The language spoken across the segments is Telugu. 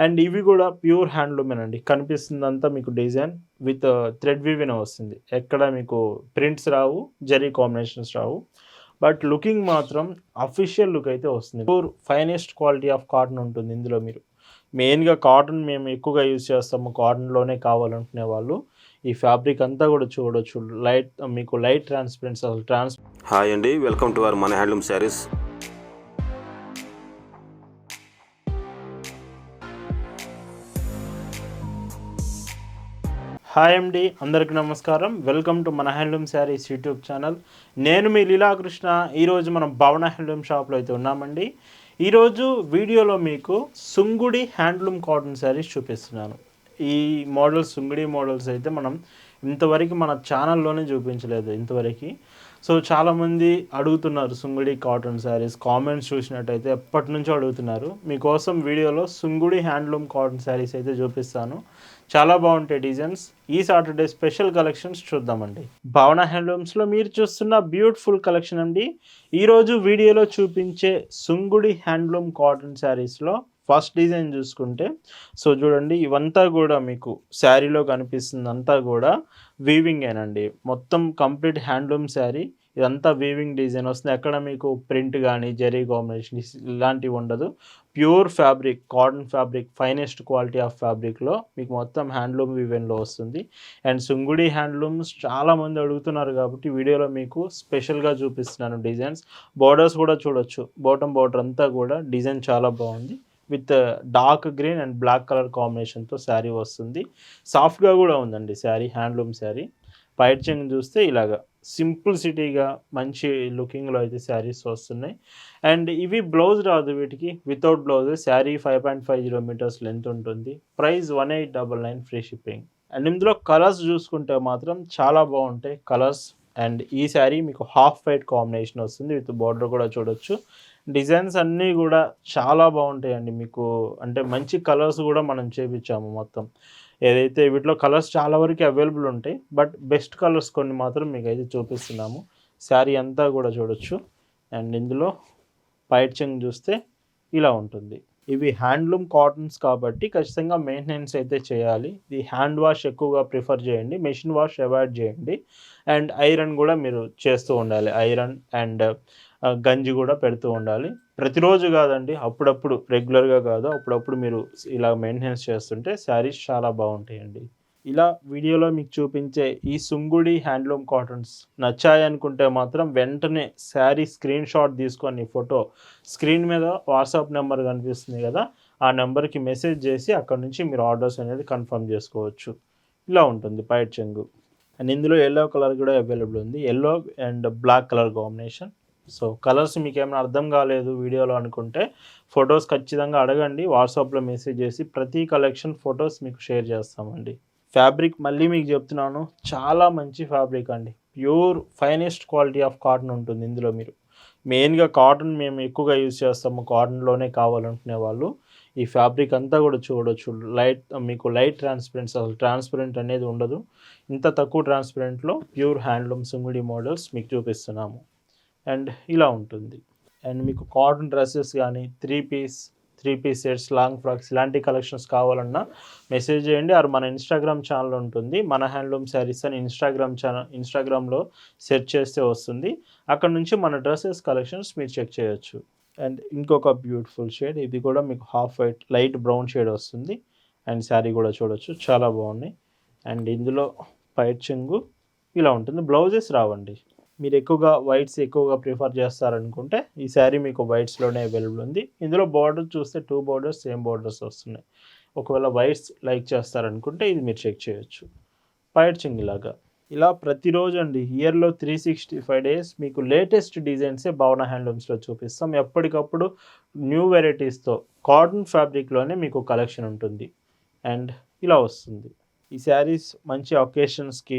అండ్ ఇవి కూడా ప్యూర్ హ్యాండ్లూమేనండి. కనిపిస్తుందంతా మీకు డిజైన్ విత్ థ్రెడ్ వీవింగ్ వస్తుంది. ఎక్కడ మీకు prints Rao, zari combinations Rao. But looking మాత్రం అఫీషియల్ లుక్ అయితే వస్తుంది. Pure finest quality of cotton ఉంటుంది ఇందులో. మీరు మెయిన్‌గా కాటన్ మేము ఎక్కువగా యూజ్ చేస్తాము. కాటన్‌లోనే కావాలనుకునే వాళ్ళు ఈ ఫ్యాబ్రిక్ అంతా కూడా చూడొచ్చు. మీకు లైట్ ట్రాన్స్పరెన్స్ అసలు హాయ్ అండి, వెల్కమ్ టు అవర్ మన హ్యాండ్లూమ్ శారీస్. హాయ్ అండి, అందరికీ నమస్కారం. వెల్కమ్ టు మన హ్యాండ్లూమ్ శారీస్ యూట్యూబ్ ఛానల్. నేను మీ లీలాకృష్ణ. ఈరోజు మనం భవన హ్యాండ్లూమ్ షాప్లో అయితే ఉన్నామండి. ఈరోజు వీడియోలో మీకు సుంగుడి హ్యాండ్లూమ్ కాటన్ శారీస్ చూపిస్తున్నాను. ఈ మోడల్స్ సుంగుడి మోడల్స్ అయితే మనం ఇంతవరకు మన ఛానల్లోనే చూపించలేదు ఇంతవరకు. సో చాలామంది అడుగుతున్నారు సుంగుడి కాటన్ శారీస్. కామెంట్స్ చూసినట్టయితే ఎప్పటి నుంచో అడుగుతున్నారు. మీకోసం వీడియోలో సుంగుడి హ్యాండ్లూమ్ కాటన్ శారీస్ అయితే చూపిస్తాను. చాలా బాగుంటాయి డిజైన్స్. ఈ సాటర్డే స్పెషల్ కలెక్షన్స్ చూద్దామండి. భావన హ్యాండ్లూమ్స్లో మీరు చూస్తున్న బ్యూటిఫుల్ కలెక్షన్ అండి. ఈరోజు వీడియోలో చూపించే సుంగుడి హ్యాండ్లూమ్ కాటన్ శారీస్లో ఫస్ట్ డిజైన్ చూసుకుంటే, సో చూడండి, ఇవంతా కూడా మీకు శారీలో కనిపిస్తుంది అంతా కూడా వీవింగేనండి. మొత్తం కంప్లీట్ హ్యాండ్లూమ్ శారీ. ఇదంతా వీవింగ్ డిజైన్ వస్తుంది. ఎక్కడ మీకు ప్రింట్ కానీ జరీ కాంబినేషన్ ఇలాంటివి ఉండదు. Pure fabric, cotton fabric, finest quality of ఫ్యాబ్రిక్లో మీకు మొత్తం హ్యాండ్లూమ్ వీవెన్లో వస్తుంది. అండ్ సుంగుడి హ్యాండ్లూమ్స్ చాలామంది అడుగుతున్నారు కాబట్టి వీడియోలో మీకు స్పెషల్గా చూపిస్తున్నాను డిజైన్స్. బోర్డర్స్ కూడా చూడొచ్చు. బాటమ్ బోర్డర్ అంతా కూడా డిజైన్ చాలా బాగుంది. With dark green and black colour కాంబినేషన్తో శారీ వస్తుంది. సాఫ్ట్గా కూడా ఉందండి శారీ, హ్యాండ్లూమ్ శారీ. పైట్ చెంగు చూస్తే ఇలాగా సింప్లిసిటీగా మంచి లుకింగ్లో అయితే శారీస్ వస్తున్నాయి. అండ్ ఇవి బ్లౌజ్ రాదు వీటికి, without blouse. Sari 5.50 metres length ఉంటుంది. Price 1899 free shipping. అండ్ ఇందులో కలర్స్ చూసుకుంటే మాత్రం చాలా బాగుంటాయి కలర్స్. అండ్ ఈ శారీ మీకు హాఫ్ వైట్ కాంబినేషన్ వస్తుంది. విత్ బార్డర్ కూడా చూడొచ్చు. డిజైన్స్ అన్నీ కూడా చాలా బాగుంటాయండి. మీకు అంటే మంచి కలర్స్ కూడా మనం చేపించాము మొత్తం. ఏదైతే వీటిలో కలర్స్ చాలా వరకు అవైలబుల్ ఉంటాయి. బట్ బెస్ట్ కలర్స్ కొన్ని మాత్రం మీకు అయితే చూపిస్తున్నాము. శారీ అంతా కూడా చూడొచ్చు. అండ్ ఇందులో పైట్ చెంగు చూస్తే ఇలా ఉంటుంది. ఇవి హ్యాండ్లూమ్ కాటన్స్ కాబట్టి ఖచ్చితంగా మెయింటెనెన్స్ అయితే చేయాలి. ఇది హ్యాండ్ వాష్ ఎక్కువగా ప్రిఫర్ చేయండి. మెషిన్ వాష్ అవాయిడ్ చేయండి. అండ్ ఐరన్ కూడా మీరు చేస్తూ ఉండాలి. ఐరన్ అండ్ గంజి కూడా పెడుతూ ఉండాలి. ప్రతిరోజు కాదండి, అప్పుడప్పుడు, రెగ్యులర్గా కాదు, అప్పుడప్పుడు మీరు ఇలా మెయింటెనెన్స్ చేస్తుంటే శారీస్ చాలా బాగుంటాయండి. ఇలా వీడియోలో మీకు చూపించే ఈ సుంగుడి హ్యాండ్లూమ్ కాటన్స్ నచ్చాయనుకుంటే మాత్రం వెంటనే శారీ స్క్రీన్ షాట్ తీసుకొని ఫోటో స్క్రీన్ మీద వాట్సాప్ నెంబర్ కనిపిస్తుంది కదా, ఆ నెంబర్కి మెసేజ్ చేసి అక్కడ నుంచి మీరు ఆర్డర్స్ అనేది కన్ఫర్మ్ చేసుకోవచ్చు. ఇలా ఉంటుంది పైట్ చెంగు. అండ్ ఇందులో ఎల్లో కలర్ కూడా అవైలబుల్ ఉంది. Yellow and black colour combination. So colours మీకు ఏమైనా అర్థం కాలేదు వీడియోలో అనుకుంటే ఫొటోస్ ఖచ్చితంగా అడగండి. వాట్సాప్లో మెసేజ్ చేసి ప్రతి కలెక్షన్ ఫొటోస్ మీకు షేర్ చేస్తామండి. ఫ్యాబ్రిక్ మళ్ళీ మీకు చెప్తున్నాను, చాలా మంచి ఫ్యాబ్రిక్ అండి. Pure finest quality of cotton ఉంటుంది ఇందులో. మీరు మెయిన్గా కాటన్ మేము ఎక్కువగా యూజ్ చేస్తాము. కాటన్లోనే కావాలనుకునే వాళ్ళు ఈ ఫ్యాబ్రిక్ అంతా కూడా చూడొచ్చు. మీకు లైట్ ట్రాన్స్పరెన్స్, అసలు ట్రాన్స్పరెంట్ అనేది ఉండదు. ఇంత తక్కువ ట్రాన్స్పరెంట్లో ప్యూర్ హ్యాండ్లూమ్ సుంగుడి మోడల్స్ మీకు చూపిస్తున్నాము. అండ్ ఇలా ఉంటుంది. అండ్ మీకు కాటన్ డ్రెస్సెస్ కానీ three piece sets, long frocks ఇలాంటి కలెక్షన్స్ కావాలన్నా మెసేజ్ చేయండి. ఆర్ మన ఇన్స్టాగ్రామ్ ఛానల్ ఉంటుంది, మన హ్యాండ్లూమ్ శారీస్ అని ఇన్స్టాగ్రామ్లో సెర్చ్ చేస్తే వస్తుంది. అక్కడ నుంచి మన డ్రెస్సెస్ కలెక్షన్స్ మీరు చెక్ చేయొచ్చు. అండ్ ఇంకొక బ్యూటిఫుల్ షేడ్, ఇది కూడా మీకు half white light brown shade వస్తుంది. అండ్ శారీ కూడా చూడొచ్చు, చాలా బాగున్నాయి. అండ్ ఇందులో పైట్ చెంగు ఇలా ఉంటుంది. బ్లౌజెస్ రావండి. మీరు ఎక్కువగా వైట్స్ ఎక్కువగా ప్రిఫర్ చేస్తారనుకుంటే ఈ శారీ మీకు వైట్స్లోనే అవైలబుల్ ఉంది. ఇందులో బార్డర్ చూస్తే 2 బార్డర్స్ సేమ్ బార్డర్స్ వస్తున్నాయి. ఒకవేళ వైట్స్ లైక్ చేస్తారనుకుంటే ఇది మీరు చెక్ చేయొచ్చు. పైట్ చెంగు ఇలాగా. ఇలా ప్రతిరోజు అండి, ఇయర్లో 365 డేస్ మీకు లేటెస్ట్ డిజైన్సే భవన హ్యాండ్లూమ్స్లో చూపిస్తాం. ఎప్పటికప్పుడు న్యూ వెరైటీస్తో కాటన్ ఫ్యాబ్రిక్లోనే మీకు కలెక్షన్ ఉంటుంది. అండ్ ఇలా వస్తుంది. ఈ శారీస్ మంచి ఒకేషన్స్కి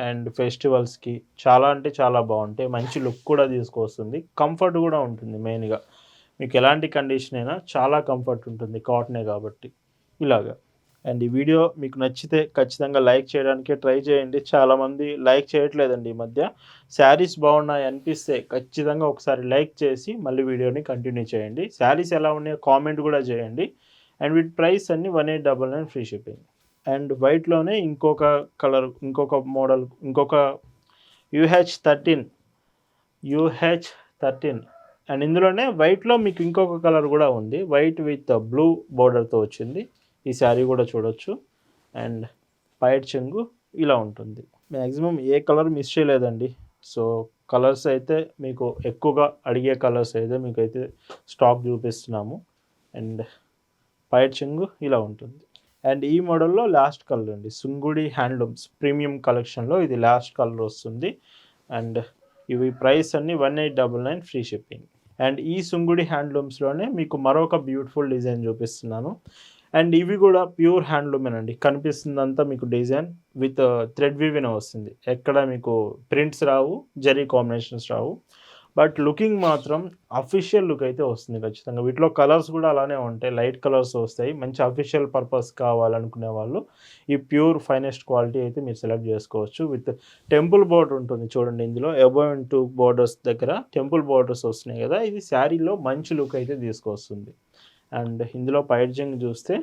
అండ్ ఫెస్టివల్స్కి చాలా అంటే చాలా బాగుంటాయి. మంచి లుక్ కూడా తీసుకొస్తుంది. కంఫర్ట్ కూడా ఉంటుంది. మెయిన్గా మీకు ఎలాంటి కండిషన్ అయినా చాలా కంఫర్ట్ ఉంటుంది కాటనే కాబట్టి. ఇలాగా. అండ్ ఈ వీడియో మీకు నచ్చితే ఖచ్చితంగా లైక్ చేయడానికి ట్రై చేయండి. చాలామంది లైక్ చేయట్లేదండి ఈ మధ్య. శారీస్ బాగున్నాయి అనిపిస్తే ఖచ్చితంగా ఒకసారి లైక్ చేసి మళ్ళీ వీడియోని కంటిన్యూ చేయండి. శారీస్ ఎలా ఉన్నాయో కామెంట్ కూడా చేయండి. అండ్ వీటి ప్రైస్ అన్ని 1899 ఫ్రీ షిప్పింగ్. అండ్ వైట్లోనే ఇంకొక కలర్, ఇంకొక మోడల్, ఇంకొక UH13 అండ్ ఇందులోనే వైట్లో మీకు ఇంకొక కలర్ కూడా ఉంది. వైట్ విత్ బ్లూ బోర్డర్తో వచ్చింది. ఈ శారీ కూడా చూడొచ్చు. అండ్ పైట్ చెంగు ఇలా ఉంటుంది. మ్యాక్సిమం ఏ కలర్ మిస్ చేయలేదండి. సో కలర్స్ అయితే మీకు ఎక్కువగా అడిగే కలర్స్ అయితే మీకైతే స్టాక్ చూపిస్తున్నాము. అండ్ పైట్ చెంగు ఇలా ఉంటుంది. అండ్ ఈ మోడల్లో లాస్ట్ కలర్ అండి, సుంగుడి హ్యాండ్లూమ్స్ ప్రీమియం కలెక్షన్లో ఇది లాస్ట్ కలర్ వస్తుంది. అండ్ ఇవి ప్రైస్ అన్ని 1899 ఫ్రీ షిప్పింగ్. అండ్ ఈ సుంగుడి హ్యాండ్లూమ్స్లోనే మీకు మరొక బ్యూటిఫుల్ డిజైన్ చూపిస్తున్నాను. అండ్ ఇవి కూడా ప్యూర్ హ్యాండ్లూమేనండి. కనిపిస్తుందంతా మీకు డిజైన్ విత్ థ్రెడ్ వీవిన వస్తుంది. ఎక్కడ మీకు prints Rao, zari combinations Rao. But looking మాత్రం అఫీషియల్ లుక్ అయితే వస్తుంది ఖచ్చితంగా. వీటిలో కలర్స్ కూడా అలానే ఉంటాయి, లైట్ కలర్స్ వస్తాయి. మంచి అఫీషియల్ పర్పస్ కావాలనుకునే వాళ్ళు ఈ ప్యూర్ ఫైనెస్ట్ క్వాలిటీ అయితే మీరు సెలెక్ట్ చేసుకోవచ్చు. విత్ టెంపుల్ బోర్డర్ ఉంటుంది చూడండి. ఇందులో అబోవ్ అండ్ 2 బోర్డర్స్ దగ్గర టెంపుల్ బోర్డర్స్ వస్తున్నాయి కదా, ఇది శారీలో మంచి లుక్ అయితే తీసుకొస్తుంది. అండ్ ఇందులో పైట్ చెంగు చూస్తే,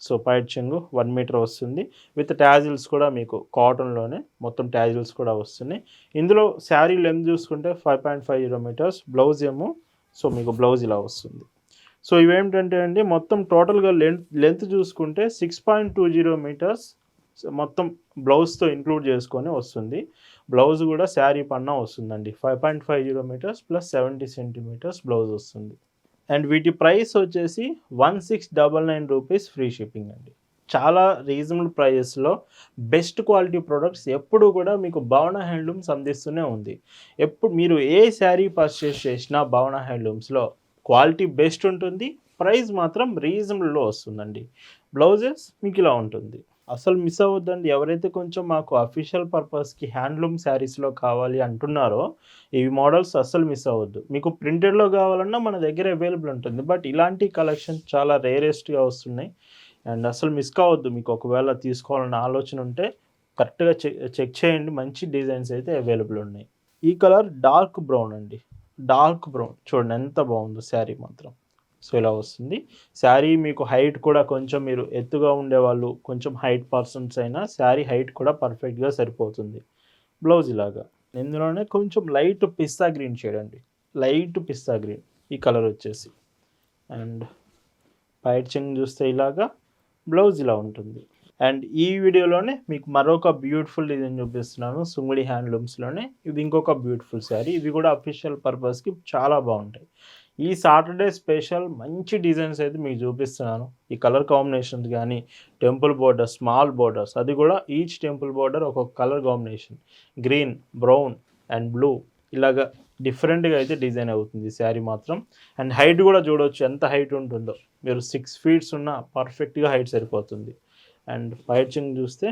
సో పైట్ చెంగు 1 మీటర్ వస్తుంది. విత్ ట్యాజిల్స్ కూడా మీకు కాటన్లోనే మొత్తం ట్యాజిల్స్ కూడా వస్తున్నాయి. ఇందులో శారీ లెంత్ చూసుకుంటే 5.50 మీటర్స్, బ్లౌజ్ ఏమో సో మీకు బ్లౌజ్ ఇలా వస్తుంది. సో ఇవేమిటంటే అండి, మొత్తం టోటల్గా లెంత్ చూసుకుంటే 6.20 మీటర్స్ మొత్తం బ్లౌజ్తో ఇంక్లూడ్ చేసుకొని వస్తుంది. బ్లౌజ్ కూడా శారీ పన్నా వస్తుందండి. 5.50 మీటర్స్ ప్లస్ 70 సెంటీమీటర్స్ బ్లౌజ్ వస్తుంది. అండ్ వీటి ప్రైస్ వచ్చేసి 1699 రూపీస్ ఫ్రీ షిప్పింగ్ అండి. చాలా రీజనబుల్ ప్రైజెస్లో బెస్ట్ క్వాలిటీ ప్రొడక్ట్స్ ఎప్పుడు కూడా మీకు భావన హ్యాండ్లూమ్స్ అందిస్తూనే ఉంది. ఎప్పుడు మీరు ఏ శారీ పర్చేస్ చేసినా భావన హ్యాండ్లూమ్స్లో క్వాలిటీ బెస్ట్ ఉంటుంది, ప్రైస్ మాత్రం రీజనబుల్లో వస్తుందండి. బ్లౌజెస్ మీకు ఇలా ఉంటుంది. అసలు మిస్ అవ్వద్దండి. ఎవరైతే కొంచెం మాకు అఫీషియల్ పర్పస్కి హ్యాండ్లూమ్ శారీస్లో కావాలి అంటున్నారో ఈ మోడల్స్ అస్సలు మిస్ అవ్వద్దు. మీకు ప్రింటెడ్లో కావాలన్నా మన దగ్గర అవైలబుల్ ఉంటుంది. బట్ ఇలాంటి కలెక్షన్ చాలా రేరెస్ట్గా వస్తున్నాయి. అండ్ అసలు మిస్ కావద్దు. మీకు ఒకవేళ తీసుకోవాలన్న ఆలోచన ఉంటే కరెక్ట్గా చెక్ చేయండి. మంచి డిజైన్స్ అయితే అవైలబుల్ ఉన్నాయి. ఈ కలర్ డార్క్ బ్రౌన్ అండి. డార్క్ బ్రౌన్ చూడండి ఎంత బాగుందో శారీ మాత్రం. సో ఇలా వస్తుంది శారీ. మీకు హైట్ కూడా కొంచెం మీరు ఎత్తుగా ఉండేవాళ్ళు, కొంచెం హైట్ పర్సన్స్ అయినా శారీ హైట్ కూడా పర్ఫెక్ట్గా సరిపోతుంది. బ్లౌజ్ ఇలాగా. ఇందులోనే కొంచెం లైట్ పిస్తా గ్రీన్ షేడ్ అండి, లైట్ పిస్తా గ్రీన్ ఈ కలర్ వచ్చేసి. అండ్ పైట్ చెంగు చూస్తే ఇలాగా, బ్లౌజ్ ఇలా ఉంటుంది. అండ్ ఈ వీడియోలోనే మీకు మరొక బ్యూటిఫుల్ డిజైన్ చూపిస్తున్నాను సుంగుడి హ్యాండ్లూమ్స్లోనే. ఇది ఇంకొక బ్యూటిఫుల్ శారీ. ఇవి కూడా అఫీషియల్ పర్పస్కి చాలా బాగుంటాయి. ఈ సాటర్డే స్పెషల్ మంచి డిజైన్స్ అయితే మీకు చూపిస్తున్నాను. ఈ కలర్ కాంబినేషన్స్ కానీ, టెంపుల్ బోర్డర్, స్మాల్ బోర్డర్స్, అది కూడా ఈచ్ టెంపుల్ బోర్డర్ ఒక్కొక్క colour combination, green, brown and blue ఇలాగా డిఫరెంట్గా అయితే డిజైన్ అవుతుంది శారీ మాత్రం. అండ్ హైట్ కూడా చూడవచ్చు ఎంత హైట్ ఉంటుందో. మీరు 6 ఫీట్స్ ఉన్న పర్ఫెక్ట్గా హైట్ సరిపోతుంది. అండ్ పైట్ చెంగు చూస్తే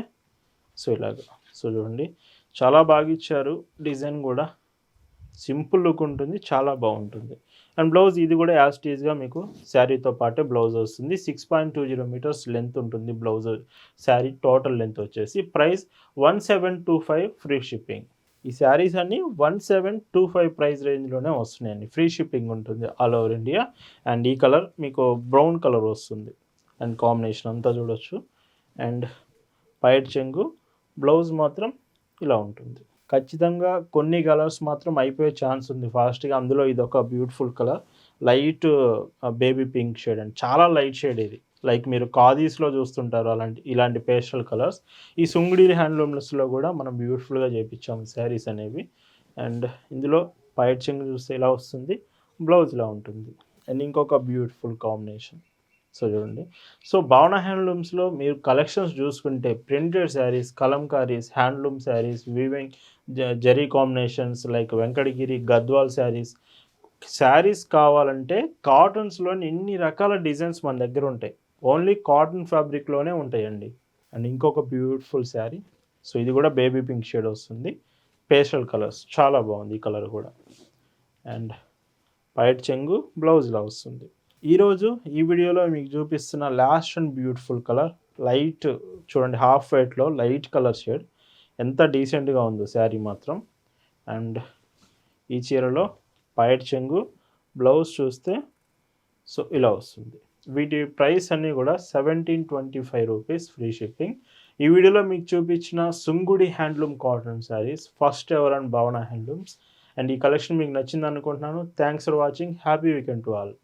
సో ఇలాగా. సో చూడండి చాలా బాగా ఇచ్చారు. డిజైన్ కూడా సింపుల్ లుక్ ఉంటుంది, చాలా బాగుంటుంది. అండ్ బ్లౌజ్ ఇది కూడా యాజ్ టీజ్గా మీకు శారీతో పాటే బ్లౌజ్ వస్తుంది. 6.20 మీటర్స్ లెంత్ ఉంటుంది బ్లౌజ్. శారీ టోటల్ లెంత్ వచ్చేసి ప్రైస్ 1725 ఫ్రీ షిప్పింగ్. ఈ శారీస్ అన్నీ 1725 ప్రైస్ రేంజ్లోనే వస్తున్నాయండి. ఫ్రీ షిప్పింగ్ ఉంటుంది ఆల్ ఓవర్ ఇండియా. అండ్ ఈ కలర్ మీకు బ్రౌన్ కలర్ వస్తుంది. అండ్ కాంబినేషన్ అంతా చూడొచ్చు. అండ్ పైట్ చెంగు, బ్లౌజ్ మాత్రం ఇలా ఉంటుంది. ఖచ్చితంగా కొన్ని కలర్స్ మాత్రం అయిపోయే ఛాన్స్ ఉంది ఫాస్ట్గా. అందులో ఇది ఒక beautiful colour, light baby pink shade అండి, చాలా లైట్ షేడ్ ఇది. లైక్ మీరు ఖాదీస్లో చూస్తుంటారు ఇలాంటి పేస్టల్ కలర్స్. ఈ సుంగుడి హ్యాండ్లూమ్స్లో కూడా మనం బ్యూటిఫుల్గా చేయించాము శారీస్ అనేవి. అండ్ ఇందులో పైట్ చెంగు చూస్తే ఇలా వస్తుంది, బ్లౌజ్ ఇలా ఉంటుంది. అండ్ ఇంకొక బ్యూటిఫుల్ కాంబినేషన్. సో చూడండి. సో భావన హ్యాండ్లూమ్స్లో మీరు కలెక్షన్స్ చూసుకుంటే printed saris, kalamkaris, handloom saris, weaving, zari combinations like Venkatagiri, Gadwal saris కావాలంటే కాటన్స్లోని ఇన్ని రకాల డిజైన్స్ మన దగ్గర ఉంటాయి. ఓన్లీ కాటన్ ఫ్యాబ్రిక్లోనే ఉంటాయండి. అండ్ ఇంకొక బ్యూటిఫుల్ శారీ. సో ఇది కూడా బేబీ పింక్ షేడ్ వస్తుంది, పేస్టల్ కలర్స్, చాలా బాగుంది ఈ కలర్ కూడా. అండ్ పైట్ చెంగు, బ్లౌజ్ ఇలా వస్తుంది. ఈరోజు ఈ వీడియోలో మీకు చూపిస్తున్న last and beautiful colour light చూడండి, హాఫ్ వైట్లో లైట్ కలర్ షేడ్ ఎంత డీసెంట్గా ఉందో శారీ మాత్రం. అండ్ ఈ చీరలో పైట్ చెంగు, బ్లౌజ్ చూస్తే సో ఇలా వస్తుంది. వీటి ప్రైస్ అన్నీ కూడా 1725 రూపీస్ ఫ్రీ షిప్పింగ్. ఈ వీడియోలో మీకు చూపించిన Sungudi handloom cotton saris first ever and భావన హ్యాండ్లూమ్స్. అండ్ ఈ కలెక్షన్ మీకు నచ్చింది అనుకుంటున్నాను. Thanks for watching. Happy weekend to all.